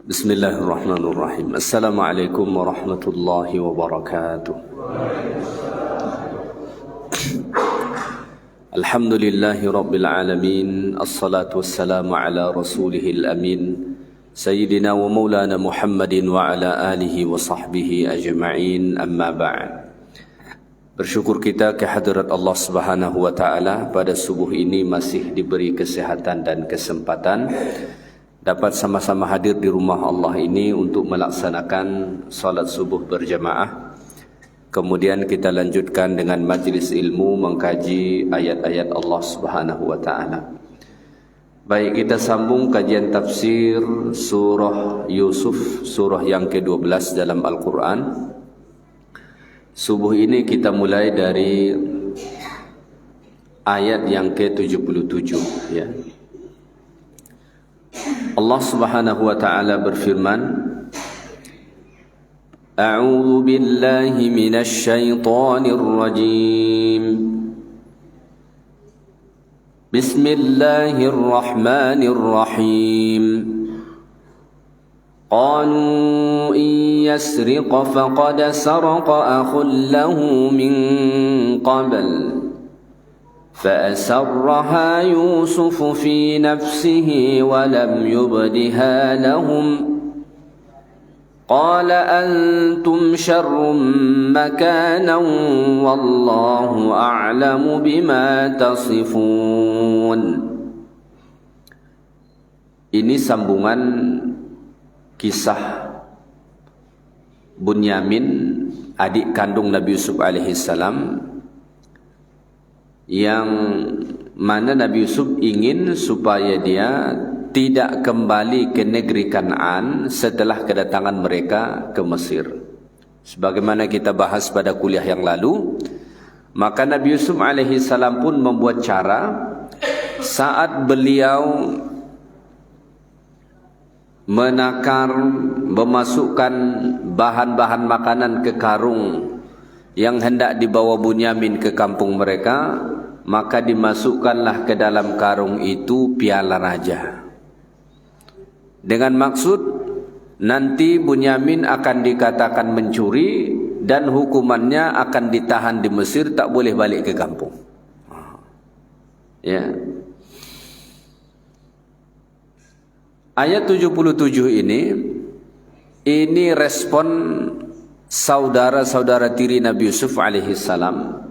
Bismillahirrahmanirrahim. Assalamualaikum warahmatullahi wabarakatuh. Alhamdulillahi rabbil alamin. Assalatu wassalamu ala rasulihil amin, Sayyidina wa maulana Muhammadin wa ala alihi wa sahbihi ajma'in. Amma ba'd. Bersyukur kita kehadirat Allah Subhanahu wa taala pada subuh ini masih diberi kesehatan dan kesempatan dapat sama-sama hadir di rumah Allah ini untuk melaksanakan salat subuh berjamaah. Kemudian kita lanjutkan dengan majlis ilmu mengkaji ayat-ayat Allah Subhanahu wa taala. Baik, kita sambung kajian tafsir surah Yusuf, surah yang ke-12 dalam Al-Qur'an. Subuh ini kita mulai dari ayat yang ke-77 ya. Allah Subhanahu wa taala berfirman, A'udzu billahi minasy syaithanir rajim. Bismillahirrahmanirrahim. Qalu in yasriq faqad saraqa akhun lahu min qabl فأسرها يوسف في نفسه ولم يبدها لهم قال أنتم شر مكانا والله أعلم بما تصفون. Ini sambungan kisah Bunyamin, adik kandung Nabi Yusuf alaihissalam, yang mana Nabi Yusuf ingin supaya dia tidak kembali ke negeri Kanaan setelah kedatangan mereka ke Mesir. Sebagaimana kita bahas pada kuliah yang lalu, maka Nabi Yusuf alaihissalam pun membuat cara saat beliau menakar, memasukkan bahan-bahan makanan ke karung yang hendak dibawa Bunyamin ke kampung mereka, maka dimasukkanlah ke dalam karung itu piala raja. Dengan maksud nanti Bunyamin akan dikatakan mencuri dan hukumannya akan ditahan di Mesir, tak boleh balik ke kampung. Ya. Ayat 77 ini respon saudara-saudara tiri Nabi Yusuf alaihissalam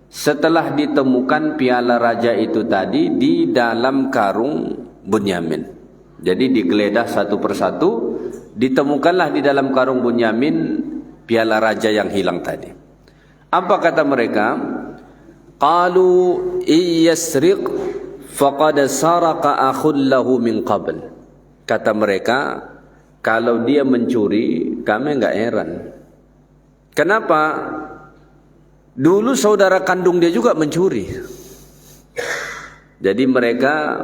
setelah ditemukan piala raja itu tadi di dalam karung Bunyamin. Jadi digeledah satu persatu, ditemukanlah di dalam karung Bunyamin piala raja yang hilang tadi. Apa kata mereka? Qalu iyasriq faqad saraqa akhun lahu min qabl. Kata mereka, kalau dia mencuri, kami enggak heran. Kenapa? Dulu saudara kandung dia juga mencuri. Jadi mereka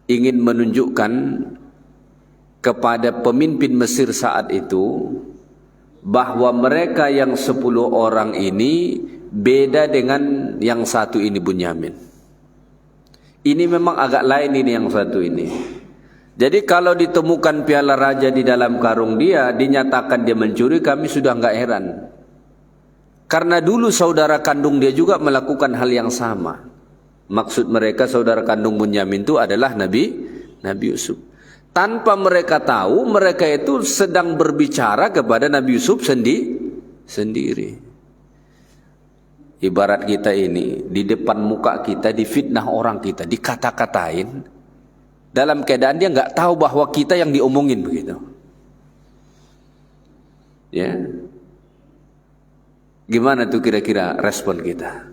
ingin menunjukkan kepada pemimpin Mesir saat itu bahwa mereka yang 10 orang ini beda dengan yang satu ini, Bunyamin. Ini memang agak lain ini yang satu ini. Jadi kalau ditemukan piala raja di dalam karung dia, dinyatakan dia mencuri, kami sudah enggak heran. Karena dulu saudara kandung dia juga melakukan hal yang sama. Maksud mereka saudara kandung Bunyamin itu adalah Nabi Yusuf. Tanpa mereka tahu, mereka itu sedang berbicara kepada Nabi Yusuf sendiri. Ibarat kita ini, di depan muka kita difitnah orang kita, dikata-katain, dalam keadaan dia enggak tahu bahwa kita yang diomongin begitu. Ya. Gimana tuh kira-kira respon kita?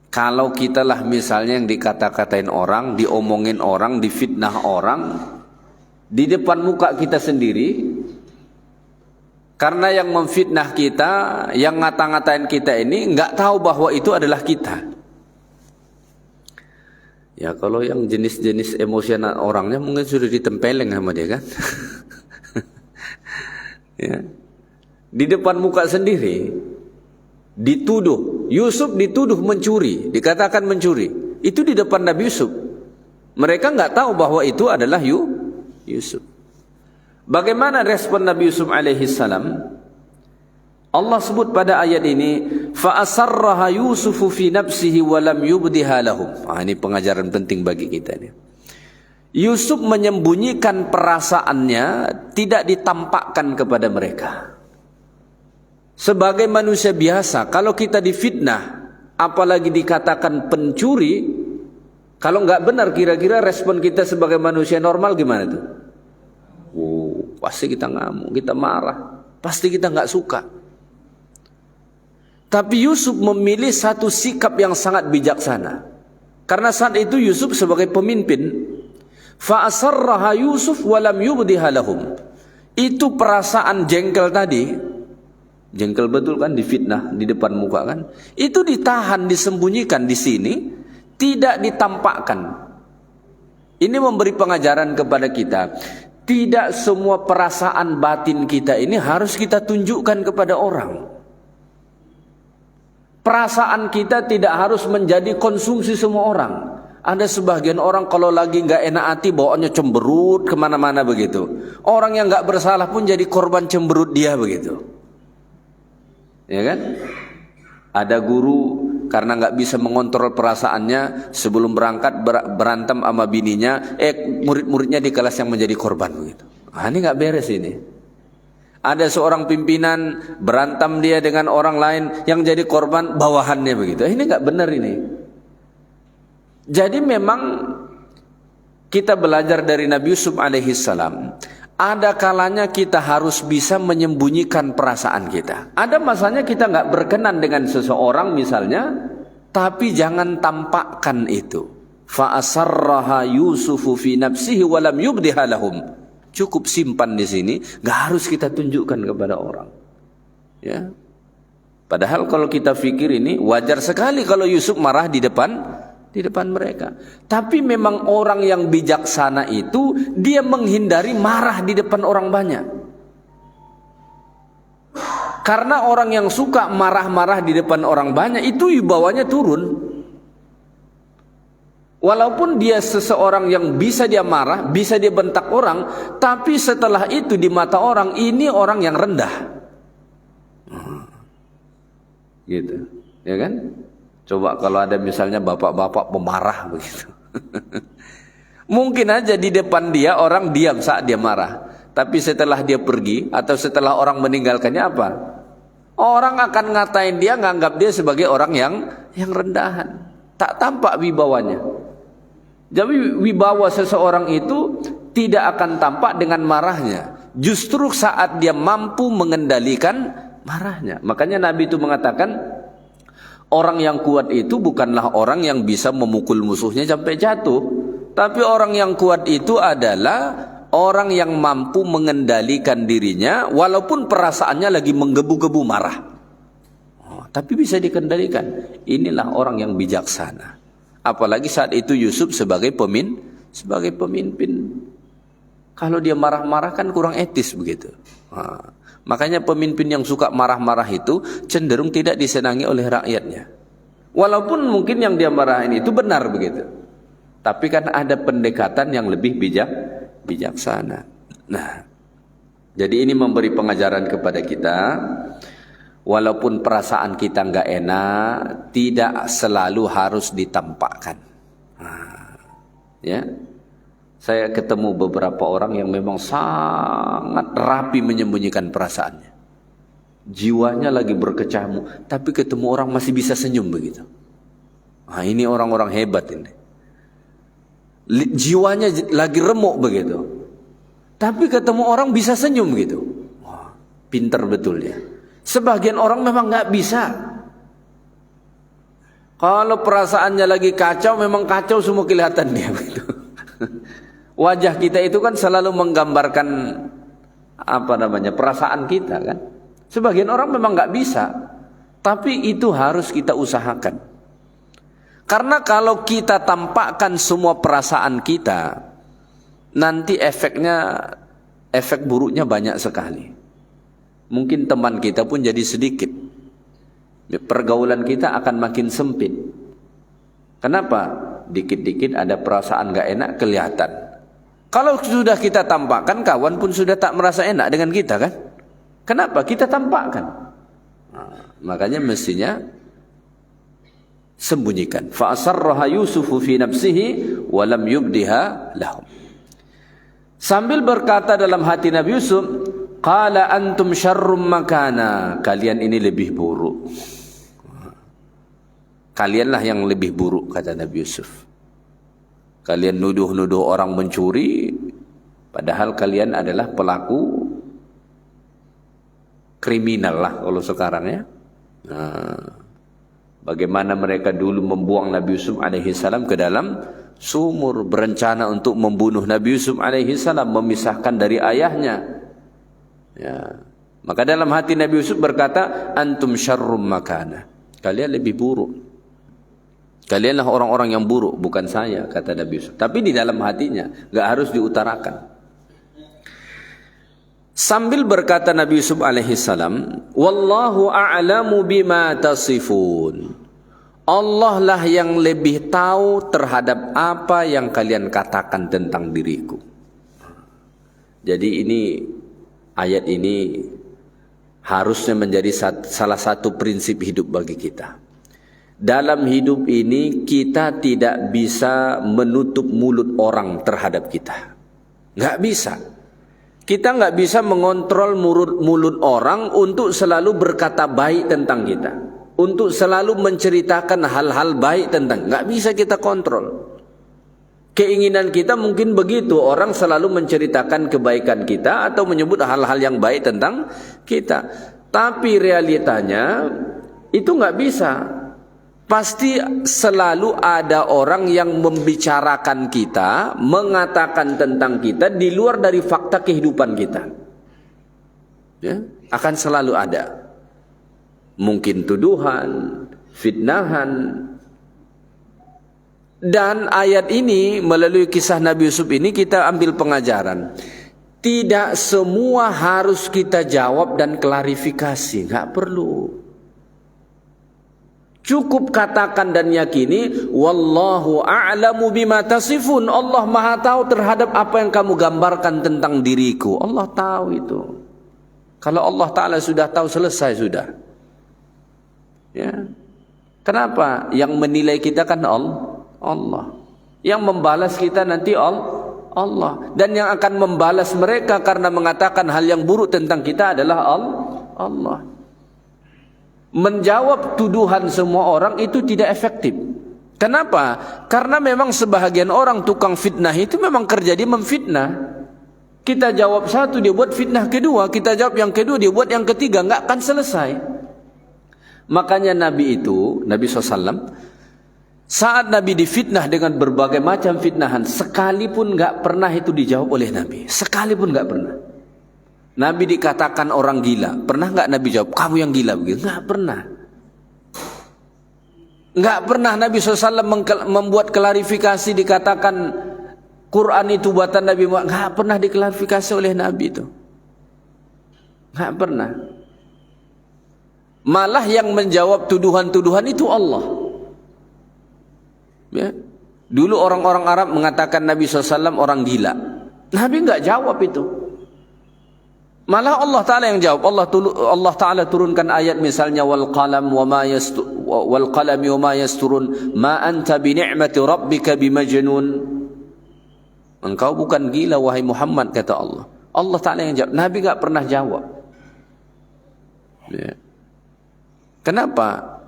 Kalau kita lah misalnya yang dikata-katain orang, diomongin orang, difitnah orang di depan muka kita sendiri, karena yang memfitnah kita, yang ngata-ngatain kita ini enggak tahu bahwa itu adalah kita. Ya kalau yang jenis-jenis emosional orangnya mungkin sudah ditempeleng sama dia kan. Ya. Di depan muka sendiri dituduh, Yusuf dituduh mencuri, dikatakan mencuri. Itu di depan Nabi Yusuf. Mereka enggak tahu bahwa itu adalah Yusuf. Bagaimana respon Nabi Yusuf alaihi salam? Allah sebut pada ayat ini, fa asarraha Yusufu fi nafsihi wa lam yubdiha lahum. Ini pengajaran penting bagi kita nih. Yusuf menyembunyikan perasaannya, tidak ditampakkan kepada mereka. Sebagai manusia biasa, kalau kita difitnah, apalagi dikatakan pencuri, kalau nggak benar, kira-kira respon kita sebagai manusia normal gimana tuh? Pasti kita ngamuk, kita marah, pasti kita nggak suka. Tapi Yusuf memilih satu sikap yang sangat bijaksana. Karena saat itu Yusuf sebagai pemimpin, fa asarraha Yusuf wa lam yubdiha lahum. Itu perasaan jengkel tadi, jengkel betul kan, difitnah di depan muka kan, itu ditahan, disembunyikan di sini, tidak ditampakkan. Ini memberi pengajaran kepada kita, tidak semua perasaan batin kita ini harus kita tunjukkan kepada orang. Perasaan kita tidak harus menjadi konsumsi semua orang. Ada sebagian orang kalau lagi nggak enak hati bawaannya cemberut kemana-mana begitu. Orang yang nggak bersalah pun jadi korban cemberut dia begitu. Ya kan? Ada guru karena nggak bisa mengontrol perasaannya, sebelum berangkat berantem sama bininya, murid-muridnya di kelas yang menjadi korban begitu. Ini nggak beres ini. Ada seorang pimpinan berantem dia dengan orang lain, yang jadi korban bawahannya begitu. Ini nggak benar ini. Jadi memang kita belajar dari Nabi Yusuf alaihi salam, ada kalanya kita harus bisa menyembunyikan perasaan kita. Ada masanya kita nggak berkenan dengan seseorang misalnya, tapi jangan tampakkan itu. Fa asarraha Yusufu fi nafsihi wa lam yubdiha lahum. Cukup simpan di sini, nggak harus kita tunjukkan kepada orang. Ya. Padahal kalau kita pikir ini wajar sekali kalau Yusuf marah di depan mereka. Tapi memang orang yang bijaksana itu dia menghindari marah di depan orang banyak. Karena orang yang suka marah-marah di depan orang banyak itu wibawanya turun. Walaupun dia seseorang yang bisa dia marah, bisa dia bentak orang, tapi setelah itu di mata orang ini orang yang rendah. Gitu, ya kan? Coba kalau ada misalnya bapak-bapak pemarah begitu. Mungkin aja di depan dia orang diam saat dia marah, tapi setelah dia pergi atau setelah orang meninggalkannya apa? Orang akan ngatain dia, nganggap dia sebagai orang yang rendahan. Tak tampak wibawanya. Jadi wibawa seseorang itu tidak akan tampak dengan marahnya. Justru saat dia mampu mengendalikan marahnya. Makanya Nabi itu mengatakan, orang yang kuat itu bukanlah orang yang bisa memukul musuhnya sampai jatuh. Tapi orang yang kuat itu adalah orang yang mampu mengendalikan dirinya walaupun perasaannya lagi menggebu-gebu marah. Tapi bisa dikendalikan. Inilah orang yang bijaksana. Apalagi saat itu Yusuf sebagai pemimpin. Kalau dia marah-marah kan kurang etis begitu. Makanya pemimpin yang suka marah-marah itu cenderung tidak disenangi oleh rakyatnya. Walaupun mungkin yang dia marahin itu benar begitu. Tapi kan ada pendekatan yang lebih bijaksana. Nah, jadi ini memberi pengajaran kepada kita. Walaupun perasaan kita nggak enak, tidak selalu harus ditampakkan. Ya, saya ketemu beberapa orang yang memang sangat rapi menyembunyikan perasaannya. Jiwanya lagi berkecamuk, tapi ketemu orang masih bisa senyum begitu. Ini orang-orang hebat ini. Jiwanya lagi remuk begitu, tapi ketemu orang bisa senyum gitu. Pinter betul ya. Sebagian orang memang nggak bisa. Kalau perasaannya lagi kacau, memang kacau semua kelihatan dia. Gitu. Wajah kita itu kan selalu menggambarkan perasaan kita kan. Sebagian orang memang nggak bisa, tapi itu harus kita usahakan. Karena kalau kita tampakkan semua perasaan kita, nanti efek buruknya banyak sekali. Mungkin teman kita pun jadi sedikit. Pergaulan kita akan makin sempit. Kenapa? Dikit-dikit ada perasaan gak enak kelihatan. Kalau sudah kita tampakkan, kawan pun sudah tak merasa enak dengan kita kan? Kenapa? Kita tampakkan. Makanya mestinya sembunyikan. Fa asarraha Yusufu fi nafsihi wa lam yubdiha lahum. Sambil berkata dalam hati Nabi Yusuf, qala antum syarrum makana, kalian ini lebih buruk. Kalianlah yang lebih buruk, kata Nabi Yusuf. Kalian nuduh-nuduh orang mencuri, padahal kalian adalah pelaku kriminal lah kalau sekarang ya. Bagaimana mereka dulu membuang Nabi Yusuf alaihi salam ke dalam sumur, berencana untuk membunuh Nabi Yusuf alaihi salam, memisahkan dari ayahnya. Ya. Maka dalam hati Nabi Yusuf berkata, antum syarrum makana, kalian lebih buruk. Kalianlah orang-orang yang buruk, bukan saya, kata Nabi Yusuf. Tapi di dalam hatinya, enggak harus diutarakan. Sambil berkata Nabi Yusuf alaihi salam, wallahu a'lamu bima tasifun. Allah lah yang lebih tahu terhadap apa yang kalian katakan tentang diriku. Jadi ini, ayat ini harusnya menjadi salah satu prinsip hidup bagi kita. Dalam hidup ini kita tidak bisa menutup mulut orang terhadap kita. Nggak bisa. Kita nggak bisa mengontrol mulut orang untuk selalu berkata baik tentang kita, untuk selalu menceritakan hal-hal baik tentang. Nggak bisa kita kontrol. Keinginan kita mungkin begitu, orang selalu menceritakan kebaikan kita atau menyebut hal-hal yang baik tentang kita. Tapi realitanya itu nggak bisa. Pasti selalu ada orang yang membicarakan kita, mengatakan tentang kita di luar dari fakta kehidupan kita. Ya, akan selalu ada. Mungkin tuduhan, fitnahan. Dan ayat ini melalui kisah Nabi Yusuf ini kita ambil pengajaran. Tidak semua harus kita jawab dan klarifikasi, nggak perlu. Cukup katakan dan yakini, wallahu a'lamu bima tasifun. Allah Maha tahu terhadap apa yang kamu gambarkan tentang diriku. Allah tahu itu. Kalau Allah Ta'ala sudah tahu, selesai sudah. Ya. Kenapa? Yang menilai kita kan Allah. Yang membalas kita nanti Allah. Dan yang akan membalas mereka karena mengatakan hal yang buruk tentang kita adalah Allah. Menjawab tuduhan semua orang itu tidak efektif. Kenapa? Karena memang sebahagian orang tukang fitnah itu memang kerja dia memfitnah. Kita jawab satu, dia buat fitnah kedua. Kita jawab yang kedua, dia buat yang ketiga. Nggak akan selesai. Makanya Nabi itu, Nabi SAW, saat Nabi difitnah dengan berbagai macam fitnahan, sekalipun nggak pernah itu dijawab oleh Nabi. Sekalipun nggak pernah. Nabi dikatakan orang gila, pernah nggak Nabi jawab, kamu yang gila begitu? Nggak pernah. Nggak pernah Nabi SAW membuat klarifikasi, dikatakan Quran itu buatan Nabi Muhammad. Nggak pernah diklarifikasi oleh Nabi itu. Nggak pernah. Malah yang menjawab tuduhan-tuduhan itu Allah. Ya. Dulu orang-orang Arab mengatakan Nabi SAW orang gila. Nabi nggak jawab itu. Malah Allah Ta'ala yang jawab. Allah Ta'ala turunkan ayat misalnya wal qalami wa ma yasturun ma anta bi ni'mati rabbika bimajnun. Engkau bukan gila wahai Muhammad, kata Allah. Allah Ta'ala yang jawab. Nabi enggak pernah jawab. Ya. Kenapa?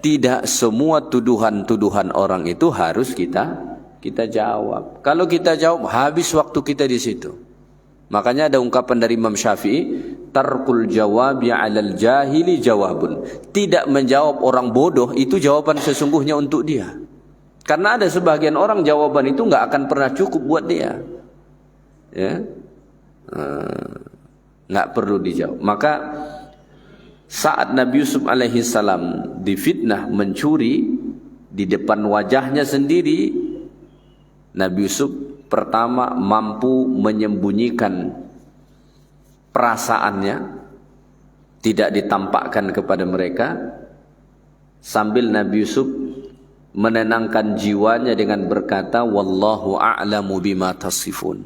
Tidak semua tuduhan-tuduhan orang itu harus kita jawab. Kalau kita jawab, habis waktu kita di situ. Makanya ada ungkapan dari Imam Syafi'i, tarkul jawabi 'alal jahili jawabun. Tidak menjawab orang bodoh itu jawaban sesungguhnya untuk dia. Karena ada sebagian orang jawaban itu enggak akan pernah cukup buat dia. Ya. Enggak perlu dijawab. Maka saat Nabi Yusuf alaihi salam difitnah mencuri di depan wajahnya sendiri, Nabi Yusuf pertama mampu menyembunyikan perasaannya, tidak ditampakkan kepada mereka, sambil Nabi Yusuf menenangkan jiwanya dengan berkata, wallahu a'lamu bima tasifun.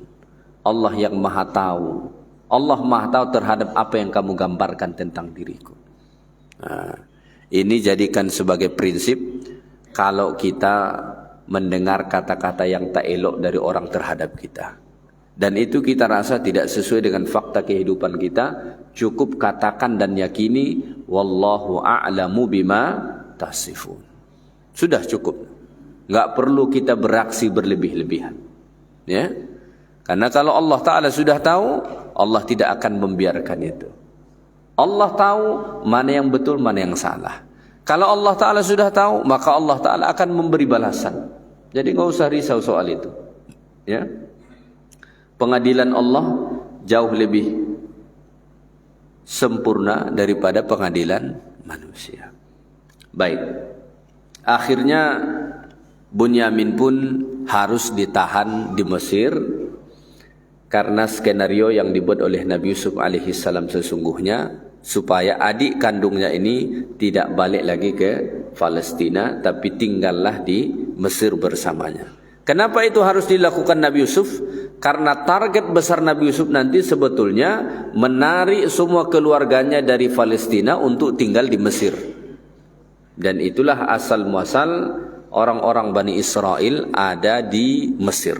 Allah yang maha tahu. Allah maha tahu terhadap apa yang kamu gambarkan tentang diriku. Nah, ini jadikan sebagai prinsip kalau kita mendengar kata-kata yang tak elok dari orang terhadap kita. Dan itu kita rasa tidak sesuai dengan fakta kehidupan kita, cukup katakan dan yakini, wallahu a'lamu bima tasifun. Sudah cukup. Enggak perlu kita beraksi berlebih-lebihan. Ya. Karena kalau Allah Ta'ala sudah tahu, Allah tidak akan membiarkan itu. Allah tahu mana yang betul, mana yang salah. Kalau Allah Ta'ala sudah tahu, maka Allah Ta'ala akan memberi balasan. Jadi enggak usah risau soal itu. Ya. Pengadilan Allah jauh lebih sempurna daripada pengadilan manusia. Baik. Akhirnya Bunyamin pun harus ditahan di Mesir karena skenario yang dibuat oleh Nabi Yusuf alaihissalam sesungguhnya supaya adik kandungnya ini tidak balik lagi ke Palestina tapi tinggallah di Mesir bersamanya. Kenapa itu harus dilakukan Nabi Yusuf? Karena target besar Nabi Yusuf nanti sebetulnya menarik semua keluarganya dari Palestina untuk tinggal di Mesir. Dan itulah asal muasal orang-orang Bani Israel ada di Mesir.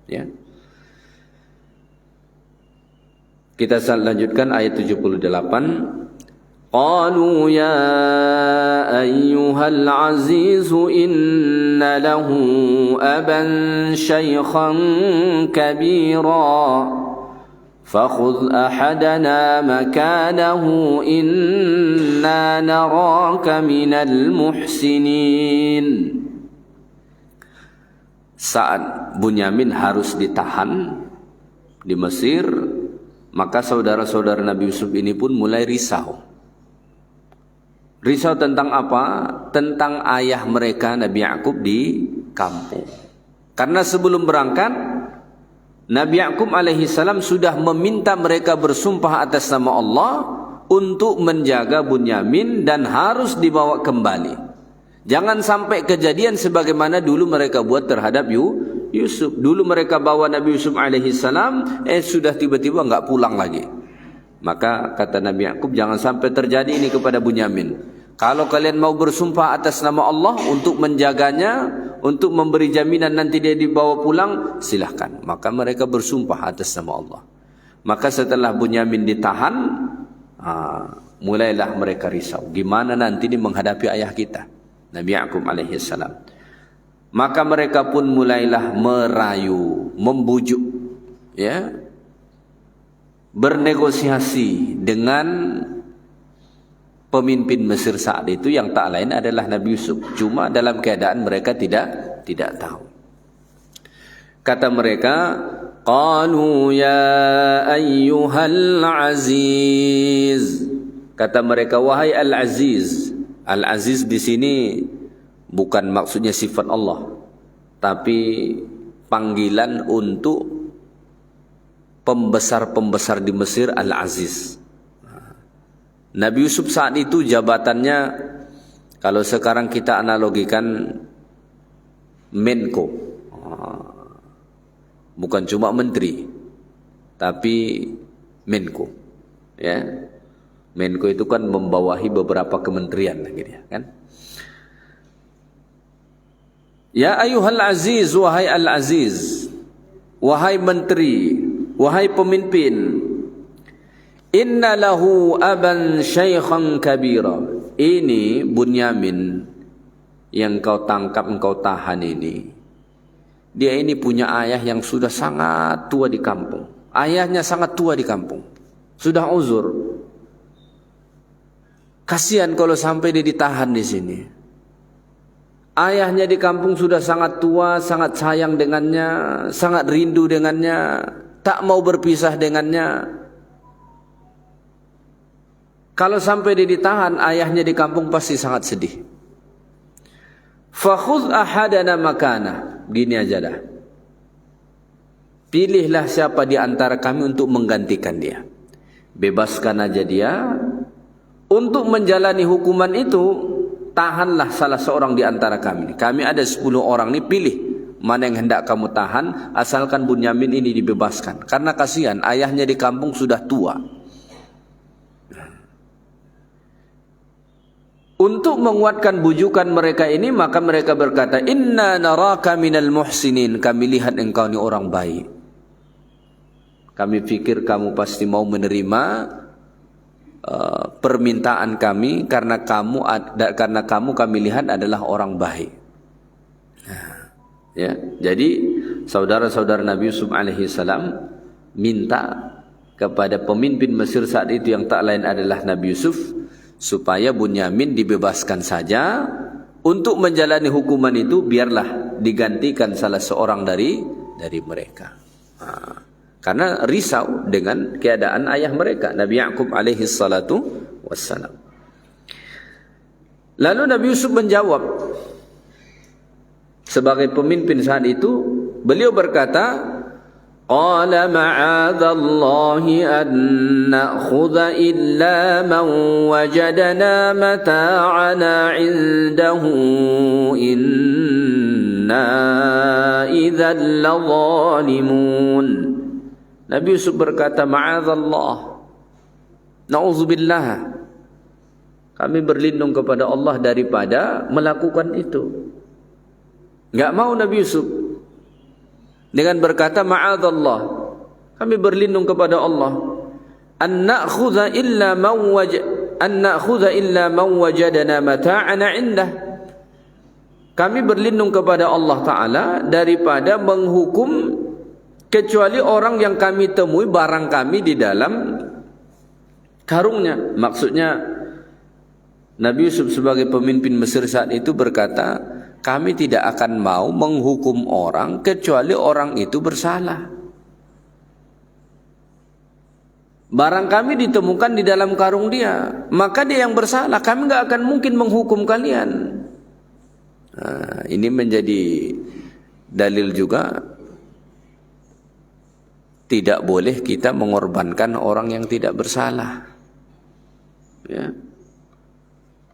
Ya. Kita lanjutkan ayat 78. Qalu ya ayyuhal aziz inna lahu aban shaykhan kabira فَخُذْ أَحَدَنَا مَكَانَهُ إِنَّا نَرَاكَ مِنَ الْمُحْسِنِينَ. Saat Bunyamin harus ditahan di Mesir, maka saudara-saudara Nabi Yusuf ini pun mulai risau. Risau tentang apa? Tentang ayah mereka Nabi Yakub di kampung. Karena sebelum berangkat Nabi Yakub alaihissalam sudah meminta mereka bersumpah atas nama Allah untuk menjaga Bunyamin dan harus dibawa kembali. Jangan sampai kejadian sebagaimana dulu mereka buat terhadap Yusuf. Dulu mereka bawa Nabi Yusuf alaihissalam, sudah tiba-tiba enggak pulang lagi. Maka kata Nabi Yakub, jangan sampai terjadi ini kepada Bunyamin. Kalau kalian mau bersumpah atas nama Allah untuk menjaganya, untuk memberi jaminan nanti dia dibawa pulang, silahkan. Maka mereka bersumpah atas nama Allah. Maka setelah Bunyamin ditahan, mulailah mereka risau. Gimana nanti ini menghadapi ayah kita, Nabi Yakub alaihissalam. Maka mereka pun mulailah merayu, membujuk, ya, bernegosiasi dengan pemimpin Mesir saat itu yang tak lain adalah Nabi Yusuf. Cuma dalam keadaan mereka tidak tahu. Kata mereka, qalu ya ayyuhal aziz. Kata mereka, wahai al-aziz. Al-aziz di sini bukan maksudnya sifat Allah, tapi panggilan untuk pembesar-pembesar di Mesir, al-aziz. Nabi Yusuf saat itu jabatannya, kalau sekarang kita analogikan, Menko. Bukan cuma menteri, tapi Menko. Ya. Menko itu kan membawahi beberapa kementerian gitu ya, kan? Ya ayyuhal aziz, wahai al-aziz, wahai menteri, wahai pemimpin, inna lahu aban syaikhan kabira. Ini Bunyamin yang kau tangkap, engkau tahan ini, dia ini punya ayah yang sudah sangat tua di kampung. Ayahnya sangat tua di kampung, sudah uzur. Kasihan kalau sampai dia ditahan di sini. Ayahnya di kampung sudah sangat tua, sangat sayang dengannya, sangat rindu dengannya, tak mau berpisah dengannya. Kalau sampai dia ditahan, ayahnya di kampung pasti sangat sedih. Fakhudh ahadana makana. Gini aja dah. Pilihlah siapa di antara kami untuk menggantikan dia. Bebaskan aja dia. Untuk menjalani hukuman itu, tahanlah salah seorang di antara kami. Kami ada 10 orang nih, pilih mana yang hendak kamu tahan, asalkan Bunyamin ini dibebaskan. Karena kasihan, ayahnya di kampung sudah tua. Untuk menguatkan bujukan mereka ini, maka mereka berkata, inna naraka minal muhsinin, kami lihat engkau ni orang baik. Kami fikir kamu pasti mau menerima permintaan kami, karena kamu kami lihat adalah orang baik. Ya, jadi saudara-saudara Nabi Yusuf alaihi salam minta kepada pemimpin Mesir saat itu yang tak lain adalah Nabi Yusuf, supaya Bunyamin dibebaskan saja. Untuk menjalani hukuman itu biarlah digantikan salah seorang dari mereka. Karena risau dengan keadaan ayah mereka, Nabi Ya'qub alaihi salatu wassalam. Lalu Nabi Yusuf menjawab sebagai pemimpin saat itu, beliau berkata, qala ma'adzallahi an na'khudha illa man wajadna mata'ana 'indahu inna idzal ladzalimun. Nabi Yusuf berkata, ma'adzallah, na'udzubillah, kami berlindung kepada Allah daripada melakukan itu. Enggak mau Nabi Yusuf dengan berkata ma'adzallah, kami berlindung kepada Allah, an na'khudha illa man wajadana mata'ana 'indah. Kami berlindung kepada Allah Ta'ala daripada menghukum kecuali orang yang kami temui barang kami di dalam karungnya. Maksudnya Nabi Yusuf sebagai pemimpin Mesir saat itu berkata, kami tidak akan mau menghukum orang kecuali orang itu bersalah. Barang kami ditemukan di dalam karung dia, maka dia yang bersalah. Kami nggak akan mungkin menghukum kalian. Nah, ini menjadi dalil juga, tidak boleh kita mengorbankan orang yang tidak bersalah. Ya,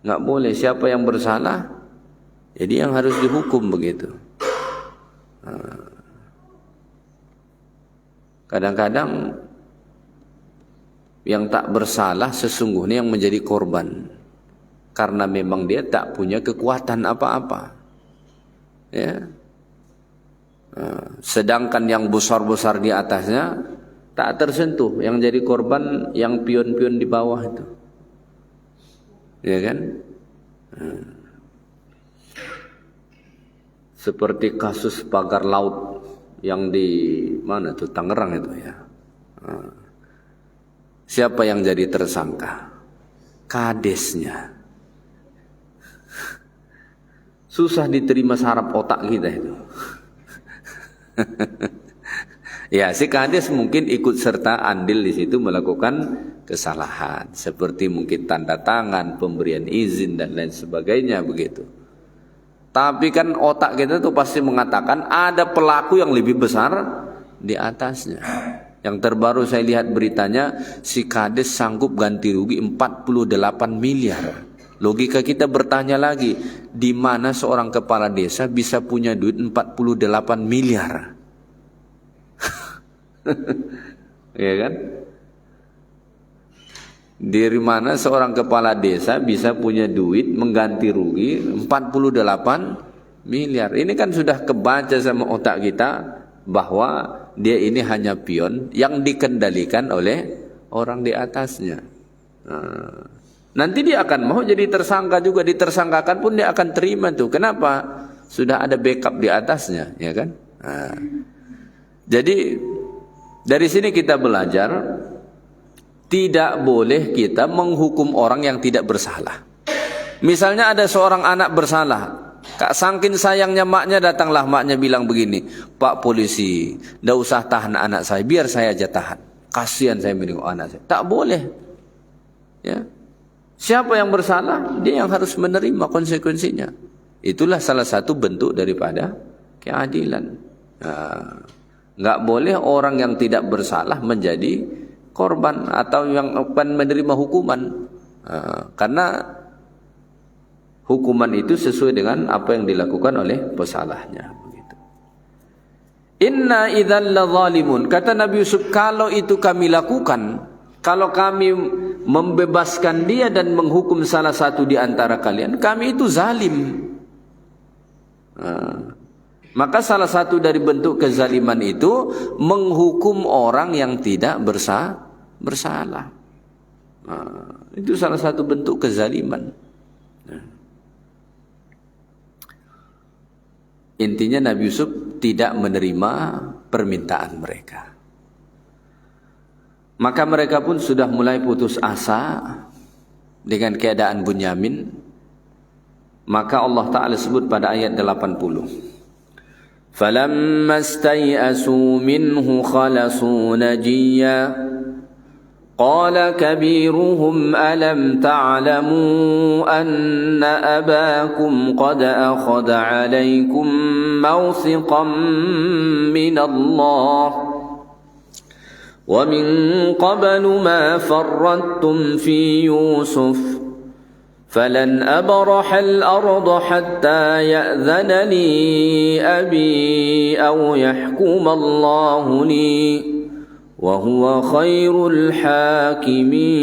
nggak boleh. Siapa yang bersalah, jadi yang harus dihukum begitu. Kadang-kadang yang tak bersalah sesungguhnya yang menjadi korban, karena memang dia tak punya kekuatan apa-apa. Ya. Sedangkan yang besar-besar di atasnya tak tersentuh, yang jadi korban yang pion-pion di bawah itu. Ya kan? Seperti kasus pagar laut yang di mana tuh, Tangerang itu ya. Siapa yang jadi tersangka? Kadesnya. Susah diterima saraf otak kita itu. Ya, si kades mungkin ikut serta andil di situ melakukan kesalahan, seperti mungkin tanda tangan, pemberian izin dan lain sebagainya begitu. Tapi kan otak kita tuh pasti mengatakan ada pelaku yang lebih besar di atasnya. Yang terbaru saya lihat beritanya, si kades sanggup ganti rugi 48 miliar. Logika kita bertanya lagi, di mana seorang kepala desa bisa punya duit 48 miliar? Ya kan? Dari mana seorang kepala desa bisa punya duit mengganti rugi 48 miliar? Ini kan sudah kebaca sama otak kita bahwa dia ini hanya pion yang dikendalikan oleh orang di atasnya. Nanti dia akan mau jadi tersangka juga, ditersangkakan pun dia akan terima tuh. Kenapa? Sudah ada backup di atasnya, ya kan? Jadi dari sini kita belajar, tidak boleh kita menghukum orang yang tidak bersalah. Misalnya ada seorang anak bersalah, saking sayangnya maknya, datanglah maknya bilang begini, Pak polisi, ndak usah tahan anak saya, biar saya aja tahan. Kasihan saya menengok anak saya. Tak boleh. Ya. Siapa yang bersalah, dia yang harus menerima konsekuensinya. Itulah salah satu bentuk daripada keadilan. Nggak boleh orang yang tidak bersalah menjadi korban atau yang akan menerima hukuman. Karena hukuman itu sesuai dengan apa yang dilakukan oleh pesalahnya. Begitu. Inna idzal ladzalimun, kata Nabi Yusuf, kalau itu kami lakukan, kalau kami membebaskan dia dan menghukum salah satu di antara kalian, kami itu zalim. Maka salah satu dari bentuk kezaliman itu menghukum orang yang tidak bersalah. Itu salah satu bentuk kezaliman. Intinya Nabi Yusuf tidak menerima permintaan mereka. Maka mereka pun sudah mulai putus asa dengan keadaan Bunyamin. Maka Allah Ta'ala sebut pada ayat 80. فَلَمَّا اسْتَيْأَسُوا مِنْهُ خَلَصُوا نَجِيًّا قَالَ كَبِيرُهُمْ أَلَمْ تَعْلَمُوا أَنَّ أَبَاكُمْ قَدْ أَخَذَ عَلَيْكُمْ مَوْثِقًا مِنَ اللَّهِ وَمِنْ قَبْلُ مَا فَرَّطْتُمْ فِي يُوسُفَ فلن أبرح الأرض حتى يأذن لي أبي أو يحكم الله لي وهو خير الحاكمين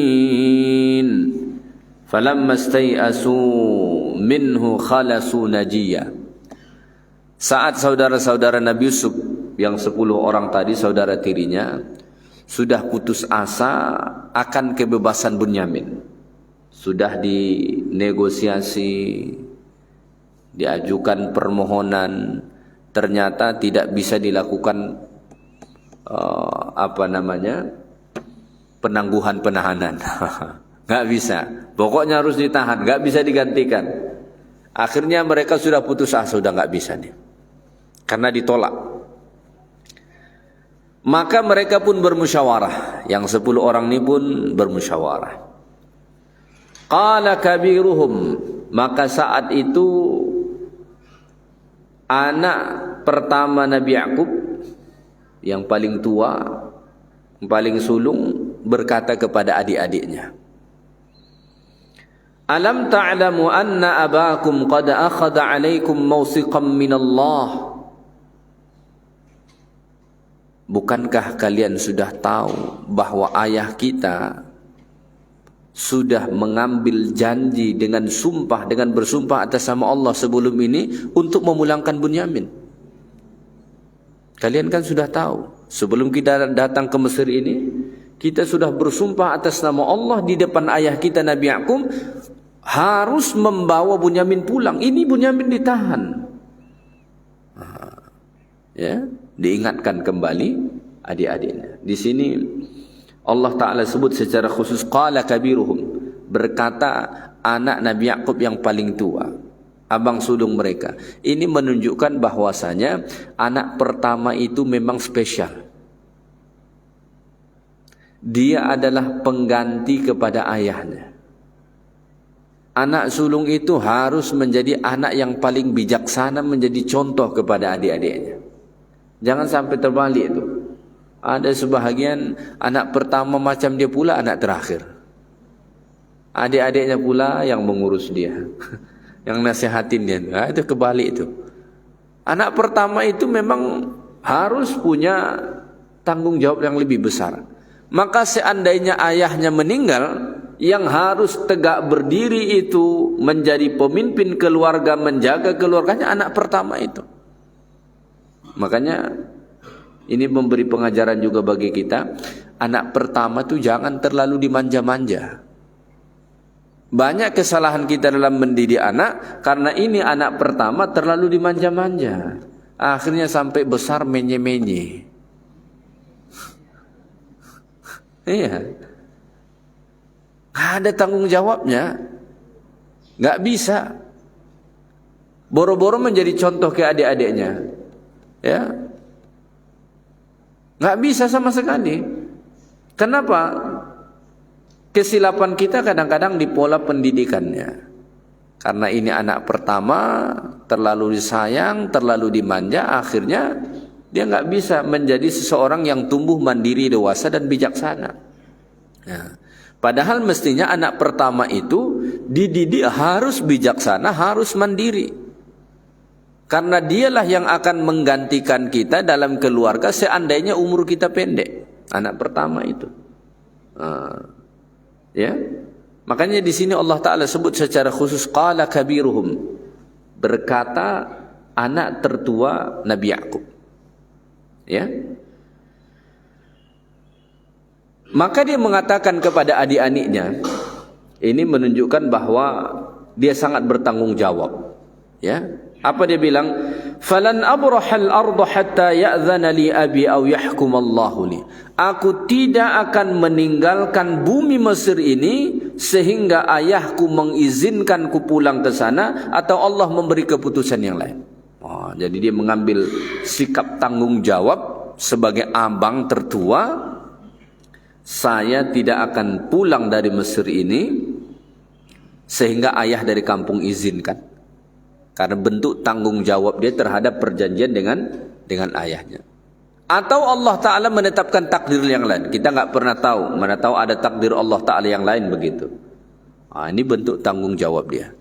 فلما استيئسوا منه خلصوا نجيا. Saat saudara-saudara Nabi Yusuf yang 10 orang tadi, saudara tirinya, sudah putus asa akan kebebasan Bunyamin, sudah dinegosiasi, diajukan permohonan, ternyata tidak bisa dilakukan penangguhan penahanan. Nggak bisa, pokoknya harus ditahan, nggak bisa digantikan. Akhirnya mereka sudah putus asa, sudah nggak bisa nih, karena ditolak. Maka mereka pun bermusyawarah, yang 10 orang ini pun bermusyawarah. Qala kabiruhum, maka saat itu anak pertama Nabi Yakub yang paling tua, yang paling sulung, berkata kepada adik-adiknya, Alam ta'lamu anna abakum qad akhadha 'alaikum mawsiqan min Allah. Bukankah kalian sudah tahu bahwa ayah kita sudah mengambil janji dengan sumpah, dengan bersumpah atas nama Allah sebelum ini untuk memulangkan Bunyamin. Kalian kan sudah tahu, sebelum kita datang ke Mesir ini, kita sudah bersumpah atas nama Allah di depan ayah kita Nabi Yakub harus membawa Bunyamin pulang. Ini Bunyamin ditahan. Ya, diingatkan kembali adik-adiknya. Di sini Allah Ta'ala sebut secara khusus qala kabiruhum, berkata anak Nabi Yakub yang paling tua, abang sulung mereka. Ini menunjukkan bahwasanya anak pertama itu memang spesial. Dia adalah pengganti kepada ayahnya. Anak sulung itu harus menjadi anak yang paling bijaksana, menjadi contoh kepada adik-adiknya. Jangan sampai terbalik itu. Ada sebahagian anak pertama macam dia pula anak terakhir. Adik-adiknya pula yang mengurus dia, yang nasihatin dia. Nah, itu kebalik itu. Anak pertama itu memang harus punya tanggung jawab yang lebih besar. Maka seandainya ayahnya meninggal, yang harus tegak berdiri itu menjadi pemimpin keluarga, menjaga keluarganya anak pertama itu. Makanya ini memberi pengajaran juga bagi kita. Anak pertama tuh jangan terlalu dimanja-manja. Banyak kesalahan kita dalam mendidik anak, karena ini anak pertama terlalu dimanja-manja. Akhirnya sampai besar menye-menye. Iya. Gak ada tanggung jawabnya. Gak bisa. Boro-boro menjadi contoh ke adik-adiknya. Ya. Nggak bisa sama sekali. Kenapa? Kesilapan kita kadang-kadang di pola pendidikannya. Karena ini anak pertama, terlalu disayang, terlalu dimanja, akhirnya dia nggak bisa menjadi seseorang yang tumbuh mandiri, dewasa dan bijaksana. Ya. Padahal mestinya anak pertama itu dididik harus bijaksana, harus mandiri. Karena dialah yang akan menggantikan kita dalam keluarga seandainya umur kita pendek. Anak pertama itu. Ya. Makanya di sini Allah Ta'ala sebut secara khusus qala kabiruhum. Berkata anak tertua Nabi Ya'qub. Ya. Maka dia mengatakan kepada adik-adiknya, ini menunjukkan bahwa dia sangat bertanggung jawab. Ya. Apa dia bilang? Falan abrahal arda hatta ya'zana li abi aw yahkum Allahu li. Aku tidak akan meninggalkan bumi Mesir ini sehingga ayahku mengizinkanku pulang ke sana atau Allah memberi keputusan yang lain. Jadi dia mengambil sikap tanggung jawab sebagai abang tertua. Saya tidak akan pulang dari Mesir ini sehingga ayah dari kampung izinkan. Karena bentuk tanggung jawab dia terhadap perjanjian dengan ayahnya. Atau Allah Ta'ala menetapkan takdir yang lain. Kita nggak pernah tahu. Mana tahu ada takdir Allah Ta'ala yang lain begitu. Ini bentuk tanggung jawab dia.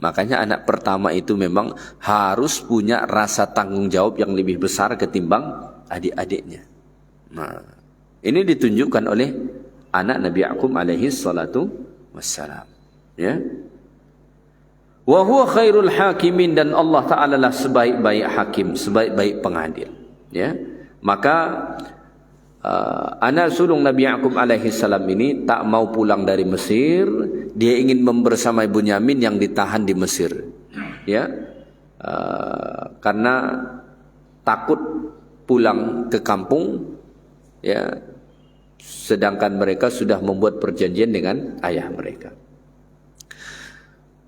Makanya anak pertama itu memang harus punya rasa tanggung jawab yang lebih besar ketimbang adik-adiknya. Ini ditunjukkan oleh anak Nabi Ya'qub alaihi salatu wassalam. Ya. Wa huwa khairul hakimin, dan Allah Ta'ala lah sebaik-baik hakim, sebaik-baik pengadil. Ya. Maka anak sulung Nabi Ya'qub alaihi salam ini tak mau pulang dari Mesir. Dia ingin membersamai Bunyamin yang ditahan di Mesir. Ya. Karena takut pulang ke kampung, ya, sedangkan mereka sudah membuat perjanjian dengan ayah mereka.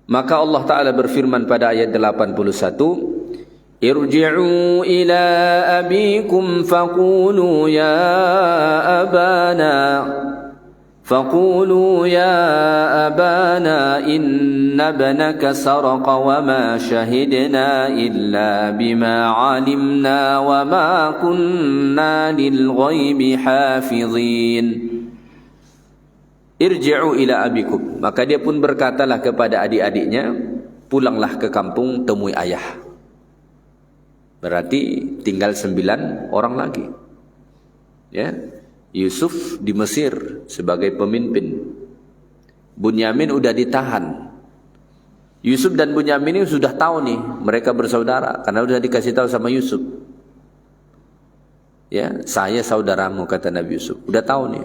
Maka Allah Ta'ala berfirman pada ayat 81, irji'u ila abikum faqulu ya abana inna banaka saraqa wa ma shahidna illa bima alimna wa ma kunna lil ghaibi hafizin. Irji'u ila abikum. Maka dia pun berkatalah kepada adik-adiknya, pulanglah ke kampung, temui ayah. Berarti tinggal 9 orang lagi. Ya. Yusuf di Mesir sebagai pemimpin. Bunyamin udah ditahan. Yusuf dan Bunyamin ini sudah tahu nih mereka bersaudara karena sudah dikasih tahu sama Yusuf. Ya, saya saudaramu, kata Nabi Yusuf. Udah tahu nih.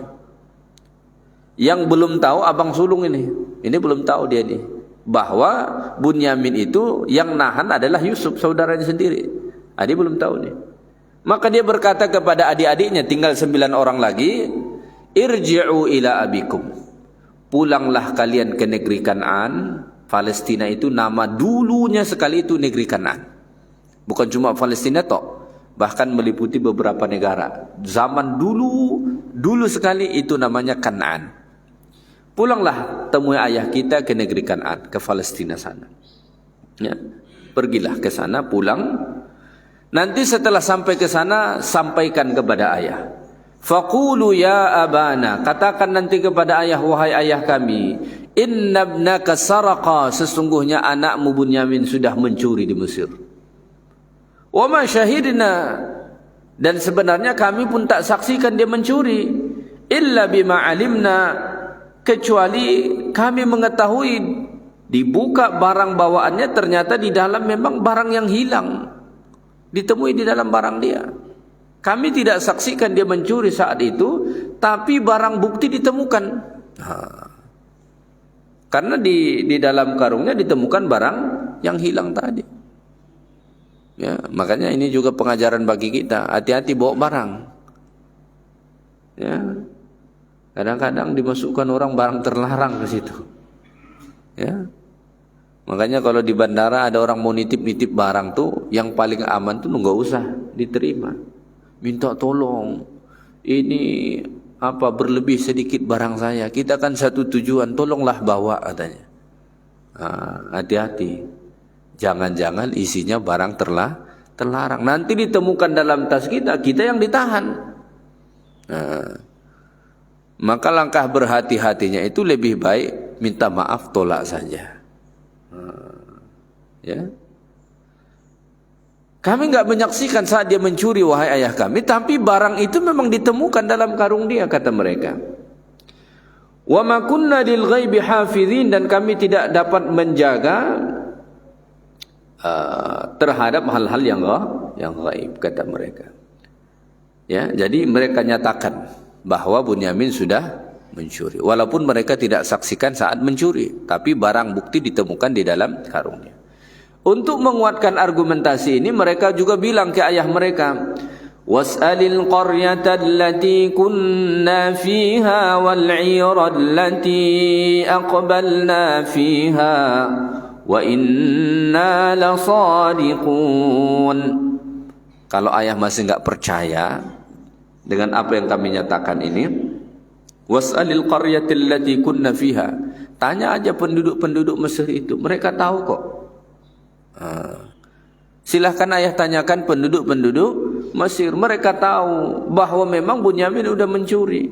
Yang belum tahu abang sulung ini. Ini belum tahu dia nih bahwa Bunyamin itu yang nahan adalah Yusuf, saudaranya sendiri. Dia belum tahu nih. Maka dia berkata kepada adik-adiknya, tinggal 9 orang lagi, irji'u ila abikum. Pulanglah kalian ke negeri Kan'an. Palestina itu nama dulunya sekali itu negeri Kan'an. Bukan cuma Palestina toh, bahkan meliputi beberapa negara. Zaman dulu sekali itu namanya Kan'an. Pulanglah temui ayah kita ke negeri Kan'an, ke Palestina sana. Ya, pergilah ke sana, pulang. Nanti setelah sampai ke sana, sampaikan kepada ayah. Faqulu ya abana, katakan nanti kepada ayah, wahai ayah kami, inna ibnaka saraqa, sesungguhnya anakmu Bunyamin sudah mencuri di Mesir. Wa ma syahidna, dan sebenarnya kami pun tak saksikan dia mencuri, illa bima alimna, kecuali kami mengetahui dibuka barang bawaannya, ternyata di dalam memang barang yang hilang. Ditemui di dalam barang dia. Kami tidak saksikan dia mencuri saat itu, tapi barang bukti ditemukan. Karena di dalam karungnya ditemukan barang yang hilang tadi. Ya, makanya ini juga pengajaran bagi kita, hati-hati bawa barang. Ya. Kadang-kadang dimasukkan orang barang terlarang ke situ. Ya. Makanya kalau di bandara ada orang mau nitip-nitip barang tuh, yang paling aman tuh nggak usah diterima. Minta tolong, ini berlebih sedikit barang saya. Kita kan satu tujuan, tolonglah bawa katanya. Hati-hati, jangan-jangan isinya barang terlarang. Nanti ditemukan dalam tas kita yang ditahan. Maka langkah berhati-hatinya itu lebih baik minta maaf, tolak saja. Ya. Kami enggak menyaksikan saat dia mencuri, wahai ayah kami, tapi barang itu memang ditemukan dalam karung dia, kata mereka. Wa ma kunna lil ghaibi hafizin, dan kami tidak dapat menjaga terhadap hal-hal yang gaib, kata mereka. Ya, jadi mereka nyatakan bahwa Bunyamin sudah mencuri, walaupun mereka tidak saksikan saat mencuri, tapi barang bukti ditemukan di dalam karungnya. Untuk menguatkan argumentasi ini, mereka juga bilang ke ayah mereka, was'alil qaryata allati kunna fiha wal 'ira allati aqbalna fiha wa inna lasadiqun. Kalau ayah masih enggak percaya dengan apa yang kami nyatakan ini, was'alil qaryata allati kunna fiha, tanya aja penduduk-penduduk Mesir itu, mereka tahu kok. Silahkan ayah tanyakan penduduk-penduduk Mesir, mereka tahu bahwa memang Bunyamin sudah mencuri.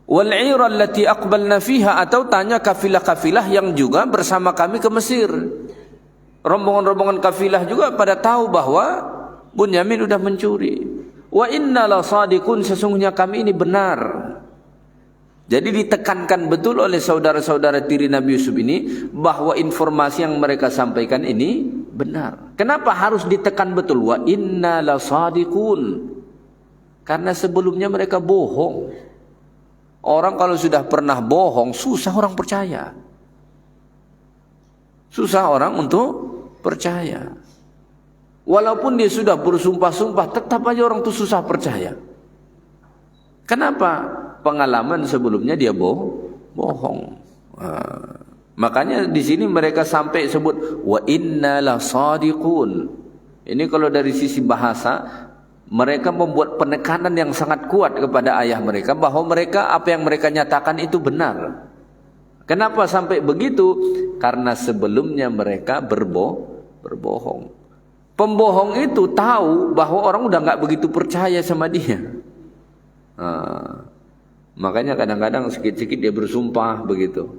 Wal 'ira allati aqbalna fiha, atau tanya kafilah-kafilah yang juga bersama kami ke Mesir. Rombongan-rombongan kafilah juga pada tahu bahwa Bunyamin sudah mencuri. Wa inna la sadiqun, sesungguhnya kami ini benar. Jadi ditekankan betul oleh saudara-saudara tiri Nabi Yusuf ini bahwa informasi yang mereka sampaikan ini benar. Kenapa harus ditekan betul? Wa inna la sadiqun, karena sebelumnya mereka bohong. Orang kalau sudah pernah bohong, susah orang percaya. Susah orang untuk percaya. Walaupun dia sudah bersumpah-sumpah, tetap aja orang itu susah percaya. Kenapa? Pengalaman sebelumnya dia bohong. Makanya di sini mereka sampai sebut wa inna la sadiqun. Ini kalau dari sisi bahasa, mereka membuat penekanan yang sangat kuat kepada ayah mereka bahwa mereka, apa yang mereka nyatakan itu benar. Kenapa sampai begitu? Karena sebelumnya mereka berbohong. Pembohong itu tahu bahwa orang udah nggak begitu percaya sama dia. Makanya kadang-kadang sikit-sikit dia bersumpah begitu.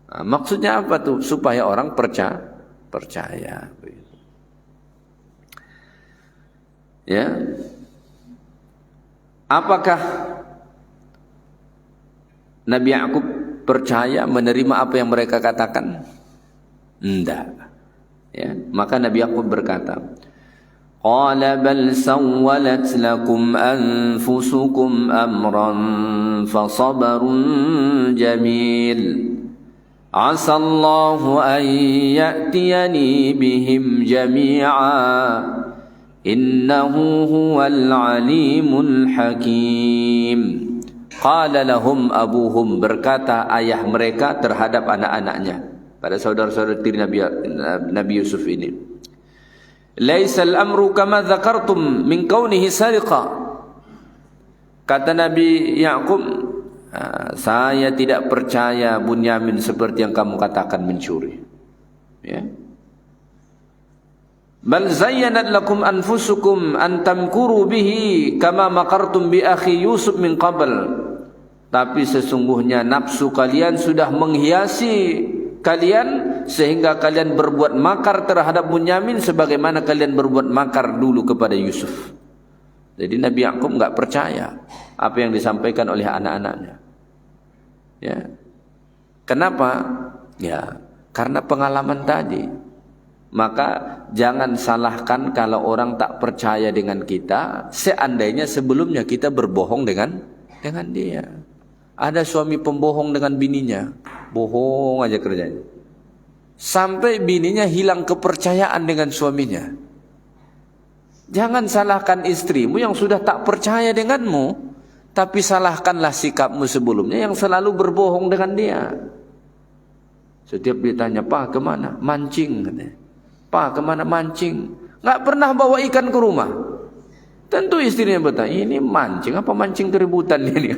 Maksudnya apa tuh? Supaya orang percaya. Ya. Apakah Nabi Yakub percaya menerima apa yang mereka katakan? Enggak. Ya, maka Nabi Yakub berkata, qala bal sawwalat lakum anfusukum amran fasabrun jamil asallahu an ya'tiyani bihim jami'a innahu huwal alimul hakim. Qala lahum abuhum, berkata ayah mereka terhadap anak-anaknya, pada saudara-saudara tiri Nabi Yusuf ini, laisal amru kama dzakartum min kaunihi sariqa. Kata Nabi Yakub, saya tidak percaya Bunyamin seperti yang kamu katakan mencuri. Ya. Bal zayyanat lakum anfusukum an tamkuru bihi kama makartum bi akhi Yusuf min qabl. Tapi sesungguhnya nafsu kalian sudah menghiasi kalian sehingga kalian berbuat makar terhadap Bunyamin sebagaimana kalian berbuat makar dulu kepada Yusuf. Jadi Nabi Yakub enggak percaya apa yang disampaikan oleh anak-anaknya. Ya. Kenapa? Ya, karena pengalaman tadi. Maka jangan salahkan kalau orang tak percaya dengan kita seandainya sebelumnya kita berbohong dengan dia. Ada suami pembohong dengan bininya, bohong aja kerjanya, sampai bininya hilang kepercayaan dengan suaminya. Jangan salahkan istrimu yang sudah tak percaya denganmu, tapi salahkanlah sikapmu sebelumnya yang selalu berbohong dengan dia. Setiap ditanya, "Pak kemana?" "Mancing," katanya. "Pak kemana?" "Mancing." Nggak pernah bawa ikan ke rumah. Tentu istrinya bertanya, "Ini mancing apa mancing keributan ini?"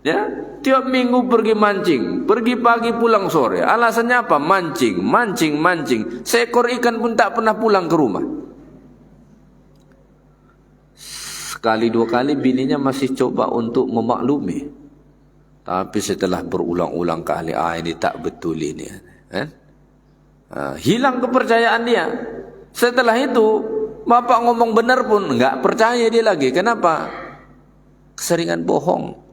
Ya, tiap minggu pergi mancing, pergi pagi pulang sore. Alasannya apa? Mancing. Seekor ikan pun tak pernah pulang ke rumah. Sekali dua kali bininya masih coba untuk memaklumi. Tapi setelah berulang-ulang kali, ini tak betul ini. Hilang kepercayaan dia. Setelah itu, bapak ngomong benar pun enggak percaya dia lagi. Kenapa? Keseringan bohong.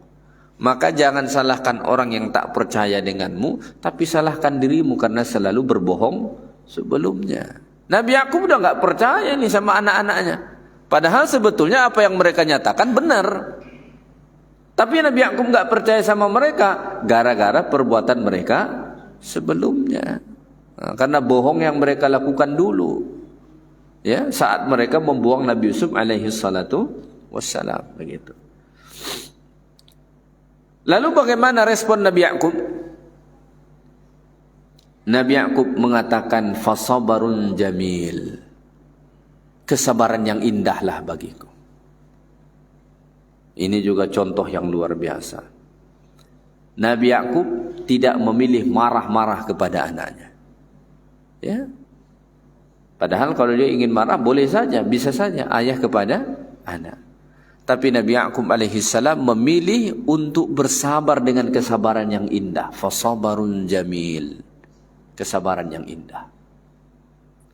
Maka jangan salahkan orang yang tak percaya denganmu, tapi salahkan dirimu karena selalu berbohong sebelumnya. Nabi Yakub udah enggak percaya nih sama anak-anaknya. Padahal sebetulnya apa yang mereka nyatakan benar. Tapi Nabi Yakub enggak percaya sama mereka gara-gara perbuatan mereka sebelumnya. Karena bohong yang mereka lakukan dulu. Ya, saat mereka membuang Nabi Yusuf alaihi salatu wassalam, begitu. Lalu bagaimana respon Nabi Yakub? Nabi Yakub mengatakan fasabarun jamil. Kesabaran yang indahlah bagiku. Ini juga contoh yang luar biasa. Nabi Yakub tidak memilih marah-marah kepada anaknya. Ya. Padahal kalau dia ingin marah boleh saja, bisa saja ayah kepada anak. Tapi Nabi Yakub alaihissalam memilih untuk bersabar dengan kesabaran yang indah. Fasabarun jamil. Kesabaran yang indah.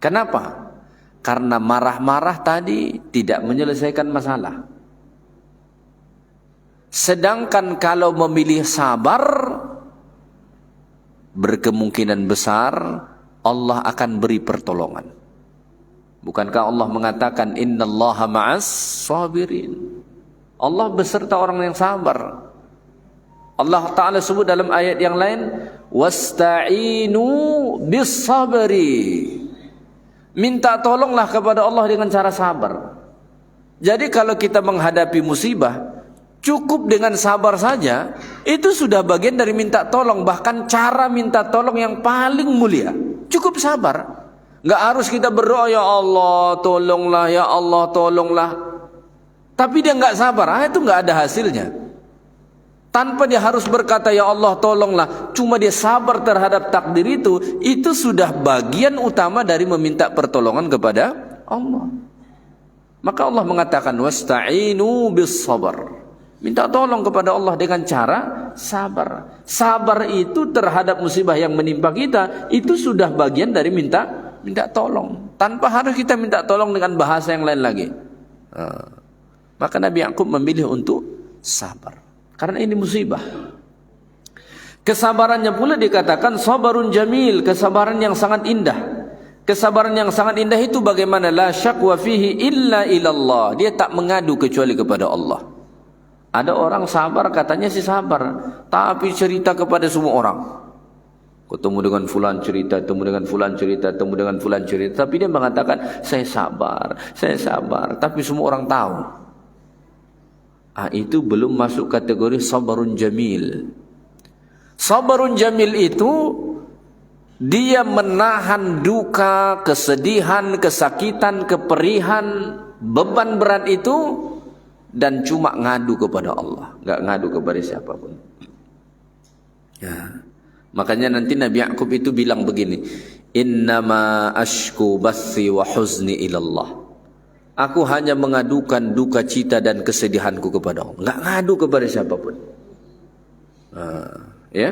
Kenapa? Karena marah-marah tadi tidak menyelesaikan masalah. Sedangkan kalau memilih sabar, berkemungkinan besar Allah akan beri pertolongan. Bukankah Allah mengatakan innallaha ma'as sabirin? Allah beserta orang yang sabar. Allah Ta'ala sebut dalam ayat yang lain, wasta'inu bis sabri. Minta tolonglah kepada Allah dengan cara sabar. Jadi kalau kita menghadapi musibah, cukup dengan sabar saja, itu sudah bagian dari minta tolong. Bahkan cara minta tolong yang paling mulia. Cukup sabar. Enggak harus kita berdoa, ya Allah tolonglah, ya Allah tolonglah. Tapi dia enggak sabar, itu enggak ada hasilnya. Tanpa dia harus berkata, ya Allah tolonglah, cuma dia sabar terhadap takdir itu sudah bagian utama dari meminta pertolongan kepada Allah. Maka Allah mengatakan, wasta'inu bis sabar. Minta tolong kepada Allah dengan cara sabar. Sabar itu terhadap musibah yang menimpa kita, itu sudah bagian dari minta tolong. Tanpa harus kita minta tolong dengan bahasa yang lain lagi. Maka Nabi Yakub memilih untuk sabar. Karena ini musibah. Kesabarannya pula dikatakan sabarun jamil. Kesabaran yang sangat indah. Kesabaran yang sangat indah itu bagaimana? La syakwa fihi illa ilallah. Dia tak mengadu kecuali kepada Allah. Ada orang sabar, katanya sih sabar, tapi cerita kepada semua orang. Ketemu dengan fulan cerita, ketemu dengan fulan cerita, ketemu dengan fulan cerita. Tapi dia mengatakan, saya sabar, tapi semua orang tahu. Itu belum masuk kategori sabarun jamil. Sabarun jamil itu, dia menahan duka, kesedihan, kesakitan, keperihan, beban berat itu, dan cuma ngadu kepada Allah, enggak ngadu kepada siapapun. Ya. Makanya nanti Nabi Yakub itu bilang begini, innama ashku bathi wa huzni ilallah. Aku hanya mengadukan duka cita dan kesedihanku kepada Allah, enggak ngadu kepada siapapun. Ya.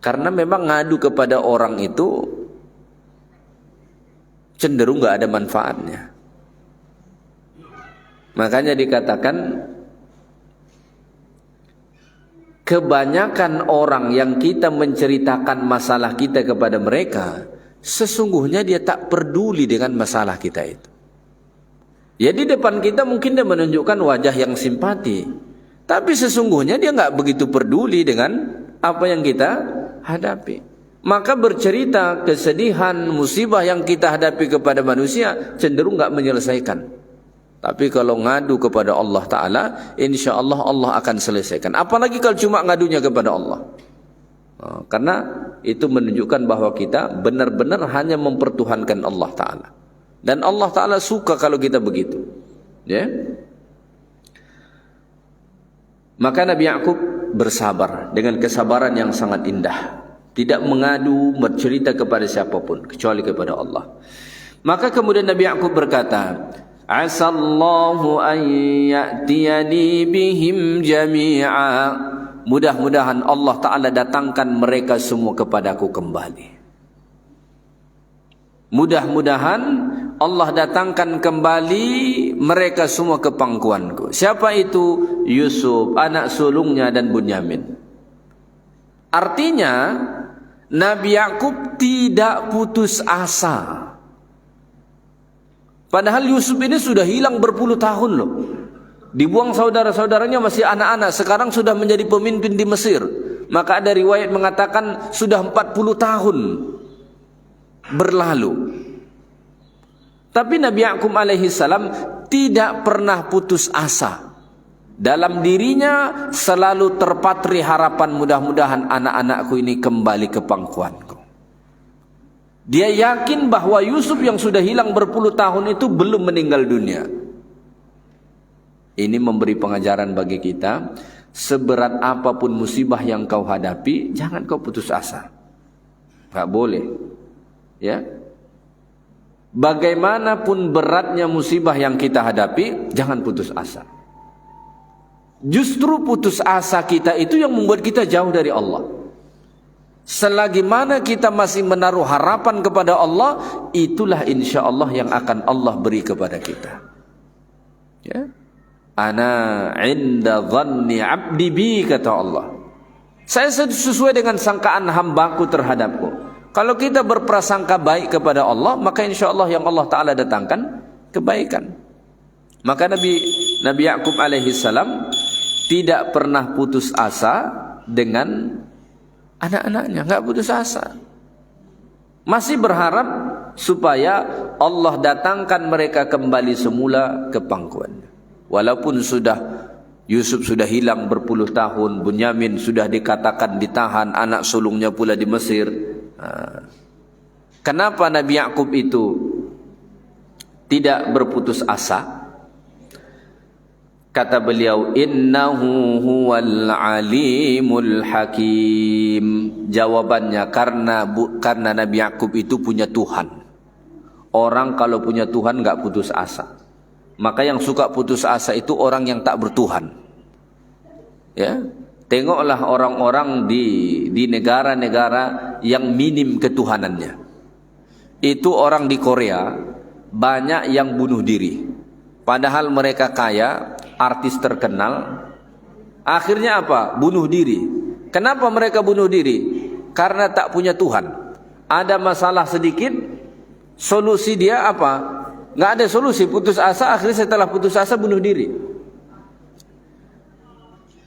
Karena memang ngadu kepada orang itu cenderung enggak ada manfaatnya. Makanya dikatakan kebanyakan orang yang kita menceritakan masalah kita kepada mereka, sesungguhnya dia tak peduli dengan masalah kita itu. Ya di depan kita mungkin dia menunjukkan wajah yang simpati, tapi sesungguhnya dia enggak begitu peduli dengan apa yang kita hadapi. Maka bercerita kesedihan, musibah yang kita hadapi kepada manusia cenderung enggak menyelesaikan. Tapi kalau ngadu kepada Allah Ta'ala, insya Allah Allah akan selesaikan. Apalagi kalau cuma ngadunya kepada Allah. Karena itu menunjukkan bahwa kita benar-benar hanya mempertuhankan Allah Ta'ala. Dan Allah Ta'ala suka kalau kita begitu. Ya. Maka Nabi Yakub bersabar dengan kesabaran yang sangat indah. Tidak mengadu, bercerita kepada siapapun, kecuali kepada Allah. Maka kemudian Nabi Yakub berkata, Asallahu an ya'tiyani bihim jami'a. mudah-mudahan Allah Ta'ala datangkan mereka semua kepadaku kembali. Mudah-mudahan Allah datangkan kembali mereka semua ke pangkuanku. Siapa itu? Yusuf, anak sulungnya, dan Bunyamin. Artinya Nabi Yakub tidak putus asa. Padahal Yusuf ini sudah hilang berpuluh tahun loh. Dibuang saudara-saudaranya masih anak-anak, sekarang sudah menjadi pemimpin di Mesir. Maka ada riwayat mengatakan sudah 40 tahun berlalu. Tapi Nabi Yakub alaihi salam tidak pernah putus asa. Dalam dirinya selalu terpatri harapan, mudah-mudahan anak-anakku ini kembali ke pangkuanku. Dia yakin bahwa Yusuf yang sudah hilang berpuluh tahun itu belum meninggal dunia. Ini memberi pengajaran bagi kita, seberat apapun musibah yang kau hadapi, jangan kau putus asa. Enggak boleh. Ya. Bagaimanapun beratnya musibah yang kita hadapi, jangan putus asa. Justru putus asa kita itu yang membuat kita jauh dari Allah. Selagi mana kita masih menaruh harapan kepada Allah, itulah insya Allah yang akan Allah beri kepada kita. Ya. Ana inda dhanni abdi bi, kata Allah. Saya sesuai dengan sangkaan hambaku terhadapku. Kalau kita berprasangka baik kepada Allah, maka insya Allah yang Allah Ta'ala datangkan kebaikan. Maka Nabi Yakub alaihi salam tidak pernah putus asa dengan anak-anaknya, enggak putus asa. Masih berharap supaya Allah datangkan mereka kembali semula ke pangkuannya. Walaupun Yusuf sudah hilang berpuluh tahun, Bunyamin sudah dikatakan ditahan, anak sulungnya pula di Mesir. Kenapa Nabi Yakub itu tidak berputus asa? Kata beliau, innahu huwal alimul hakim. Jawabannya karena Nabi Yakub itu punya Tuhan. Orang kalau punya Tuhan enggak putus asa. Maka yang suka putus asa itu orang yang tak bertuhan. Ya, tengoklah orang-orang di negara-negara yang minim ketuhanannya. Itu orang di Korea banyak yang bunuh diri. Padahal mereka kaya, artis terkenal. Akhirnya apa? Bunuh diri. Kenapa mereka bunuh diri? Karena tak punya Tuhan. Ada masalah sedikit, solusi dia apa? Nggak ada solusi, putus asa. Akhirnya setelah putus asa bunuh diri.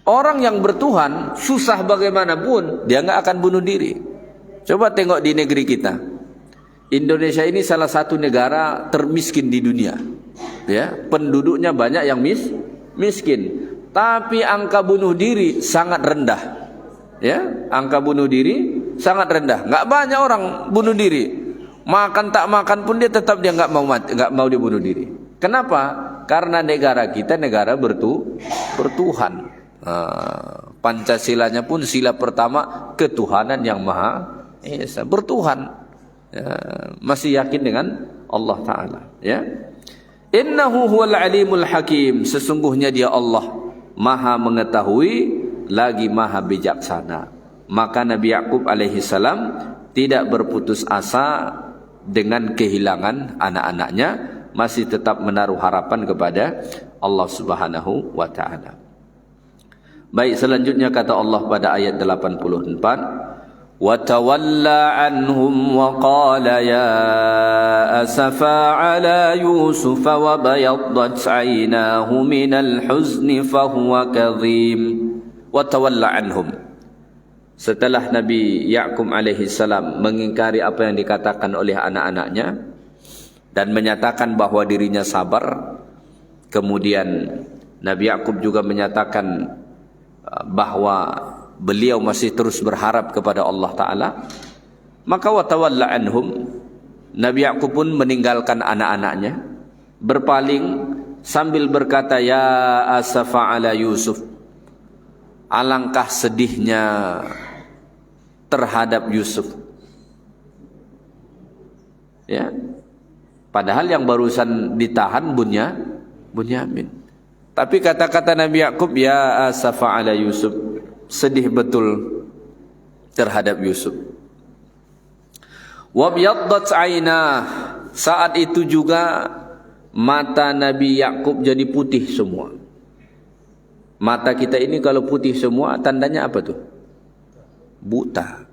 Orang yang bertuhan susah bagaimanapun dia nggak akan bunuh diri. Coba tengok di negeri kita. Indonesia ini salah satu negara termiskin di dunia. Ya, penduduknya banyak yang miskin. Tapi angka bunuh diri sangat rendah. Ya, angka bunuh diri sangat rendah. Nggak banyak orang bunuh diri. Makan tak makan pun dia tetap dia nggak mau dia bunuh diri. Kenapa? Karena negara kita negara bertuhan. Pancasilanya pun sila pertama ketuhanan yang maha esa, bertuhan. Masih yakin dengan Allah Ta'ala. Ya. Innahu huwal alimul hakim. Sesungguhnya dia Allah maha mengetahui lagi maha bijaksana. Maka Nabi Yakub alaihi salam tidak berputus asa dengan kehilangan anak-anaknya, masih tetap menaruh harapan kepada Allah Subhanahu wa Ta'ala. Baik, selanjutnya kata Allah pada ayat 84, wa tawalla anhum wa qala ya asafa ala yusuf wa bayaddat 'aynahu minal huzni fa huwa kadhim. Wa tawalla anhum. Setelah Nabi Yakub alaihi salam mengingkari apa yang dikatakan oleh anak-anaknya dan menyatakan bahwa dirinya sabar, kemudian Nabi Yakub juga menyatakan bahwa beliau masih terus berharap kepada Allah Ta'ala, maka watawalla anhum, Nabi Yakub pun meninggalkan anak-anaknya, berpaling sambil berkata, ya asafa ala Yusuf, alangkah sedihnya terhadap Yusuf. Ya, padahal yang barusan ditahan Bunyamin. Tapi kata-kata Nabi Yakub, ya asafa ala Yusuf, sedih betul terhadap Yusuf. Wa biyaddat aynah, saat itu juga mata Nabi Yakub jadi putih semua. Mata kita ini kalau putih semua tandanya apa tuh? Buta.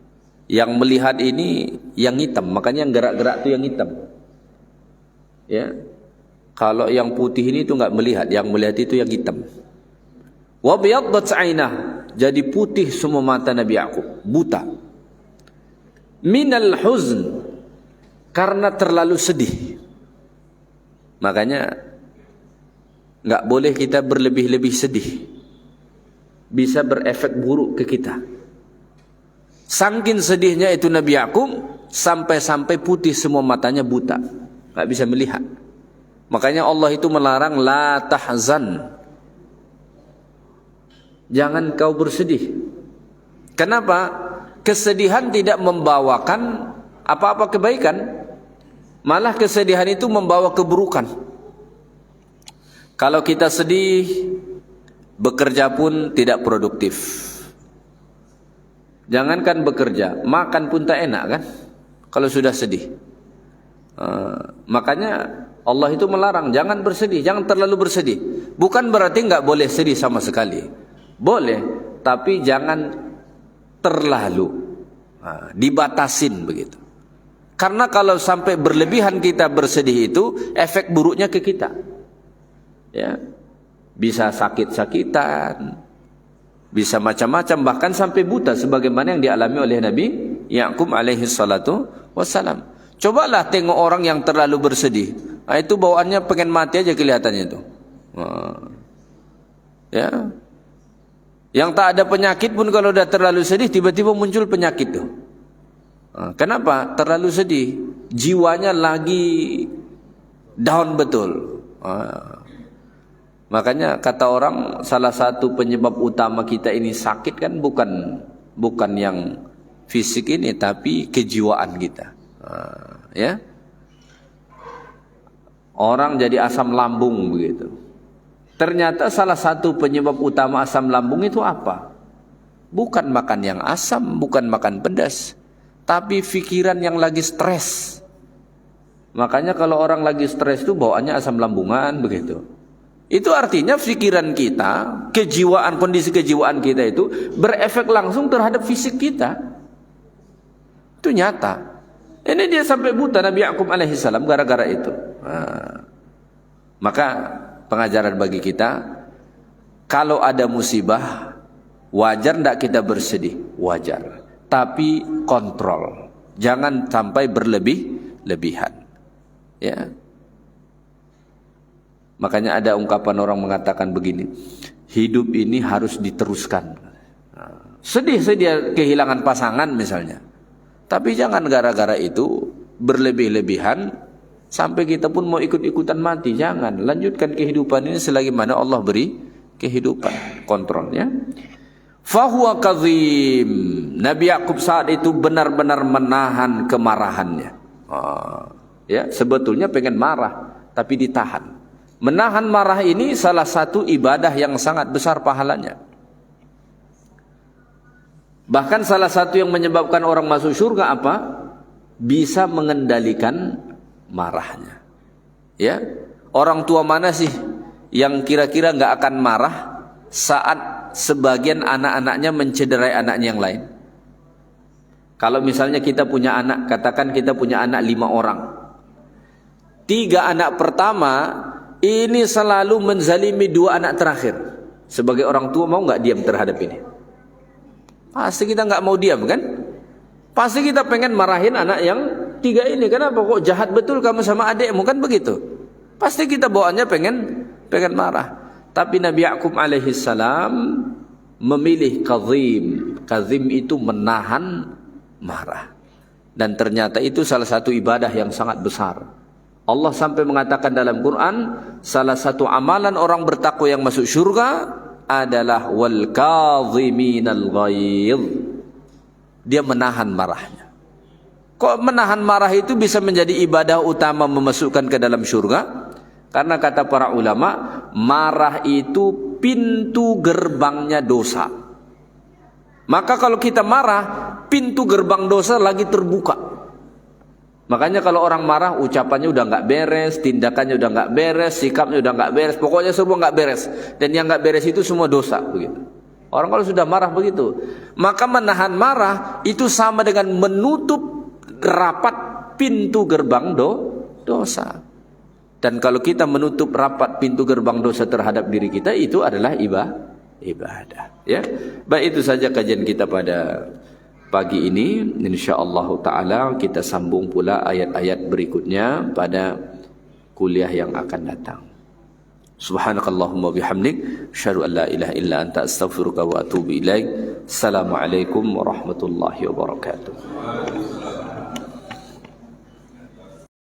Yang melihat ini yang hitam, makanya yang gerak-gerak tuh yang hitam. Ya. Kalau yang putih ini tuh enggak melihat, yang melihat itu yang hitam. Wa biyaddat aynah, jadi putih semua mata Nabi Yakub, buta. Minal huzn, karena terlalu sedih. Makanya enggak boleh kita berlebih-lebih sedih. Bisa berefek buruk ke kita. Saking sedihnya itu Nabi Yakub sampai-sampai putih semua matanya, buta, enggak bisa melihat. Makanya Allah itu melarang la tahzan. Jangan kau bersedih. Kenapa? Kesedihan tidak membawakan apa-apa kebaikan. Malah kesedihan itu membawa keburukan. Kalau kita sedih, bekerja pun tidak produktif. Jangankan bekerja, makan pun tak enak kan? Kalau sudah sedih. Makanya Allah itu melarang, jangan bersedih, jangan terlalu bersedih. Bukan berarti enggak boleh sedih sama sekali. Boleh, tapi jangan terlalu. Dibatasin begitu. Karena kalau sampai berlebihan kita bersedih itu, efek buruknya ke kita. Ya. Bisa sakit-sakitan, bisa macam-macam, bahkan sampai buta sebagaimana yang dialami oleh Nabi Yakub alaihi salatu wassalam. Cobalah tengok orang yang terlalu bersedih. Itu bawaannya pengen mati aja kelihatannya itu. Ya. Yang tak ada penyakit pun kalau udah terlalu sedih tiba-tiba muncul penyakit tuh. Kenapa? Terlalu sedih. Jiwanya lagi down betul. Makanya kata orang salah satu penyebab utama kita ini sakit kan bukan yang fisik ini, tapi kejiwaan kita. Ya. Orang jadi asam lambung begitu. Ternyata salah satu penyebab utama asam lambung itu apa? Bukan makan yang asam, bukan makan pedas, tapi pikiran yang lagi stres. Makanya kalau orang lagi stres itu bawaannya asam lambungan begitu. Itu artinya pikiran kita, kejiwaan, kondisi kejiwaan kita itu berefek langsung terhadap fisik kita. Itu nyata. Ini dia sampai buta Nabi Yakub alaihissalam gara-gara itu. Maka pengajaran bagi kita, kalau ada musibah, wajar tidak kita bersedih? Wajar. Tapi kontrol. Jangan sampai berlebih-lebihan. Ya. Makanya ada ungkapan orang mengatakan begini, hidup ini harus diteruskan. Sedih dia kehilangan pasangan misalnya. Tapi jangan gara-gara itu berlebih-lebihan sampai kita pun mau ikut-ikutan mati. Jangan, lanjutkan kehidupan ini selagi mana Allah beri kehidupan. Kontrolnya. Fahuwa kazim. Nabi Yakub saat itu benar-benar menahan kemarahannya. Ya, sebetulnya pengen marah tapi ditahan. Menahan marah ini salah satu ibadah yang sangat besar pahalanya. Bahkan salah satu yang menyebabkan orang masuk surga apa? Bisa mengendalikan marahnya. Ya, orang tua mana sih yang kira-kira nggak akan marah saat sebagian anak-anaknya mencederai anaknya yang lain? Kalau misalnya kita punya anak, katakan kita punya anak 5 orang. 3 anak pertama ini selalu menzalimi 2 anak terakhir. Sebagai orang tua mau nggak diam terhadap ini? Pasti kita nggak mau diam kan? Pasti kita pengen marahin anak yang 3 ini. Kenapa kok jahat betul kamu sama adikmu, kan begitu? Pasti kita bawaannya pengen marah. Tapi Nabi Yakub alaihissalam memilih kazim. Kazim itu menahan marah. Dan ternyata itu salah satu ibadah yang sangat besar. Allah sampai mengatakan dalam Quran, salah satu amalan orang bertakwa yang masuk surga adalah wal kaziminal ghaidh. Dia menahan marahnya. Kok menahan marah itu bisa menjadi ibadah utama memasukkan ke dalam surga? Karena kata para ulama, marah itu pintu gerbangnya dosa. Maka kalau kita marah, pintu gerbang dosa lagi terbuka. Makanya kalau orang marah, ucapannya udah nggak beres, tindakannya udah nggak beres, sikapnya udah nggak beres, pokoknya semua nggak beres. Dan yang nggak beres itu semua dosa, begitu. Orang kalau sudah marah begitu, maka menahan marah itu sama dengan menutup rapat pintu gerbang dosa. Dan kalau kita menutup rapat pintu gerbang dosa terhadap diri kita, itu adalah ibadah. Ya, baik, itu saja kajian kita pada pagi ini. InsyaAllah ta'ala kita sambung pula ayat-ayat berikutnya pada kuliah yang akan datang. Subhanakallahumma bihamdik, asyhadu an la ilaha illa anta, astaghfiruka wa atubu ilaik. Assalamualaikum warahmatullahi wabarakatuh.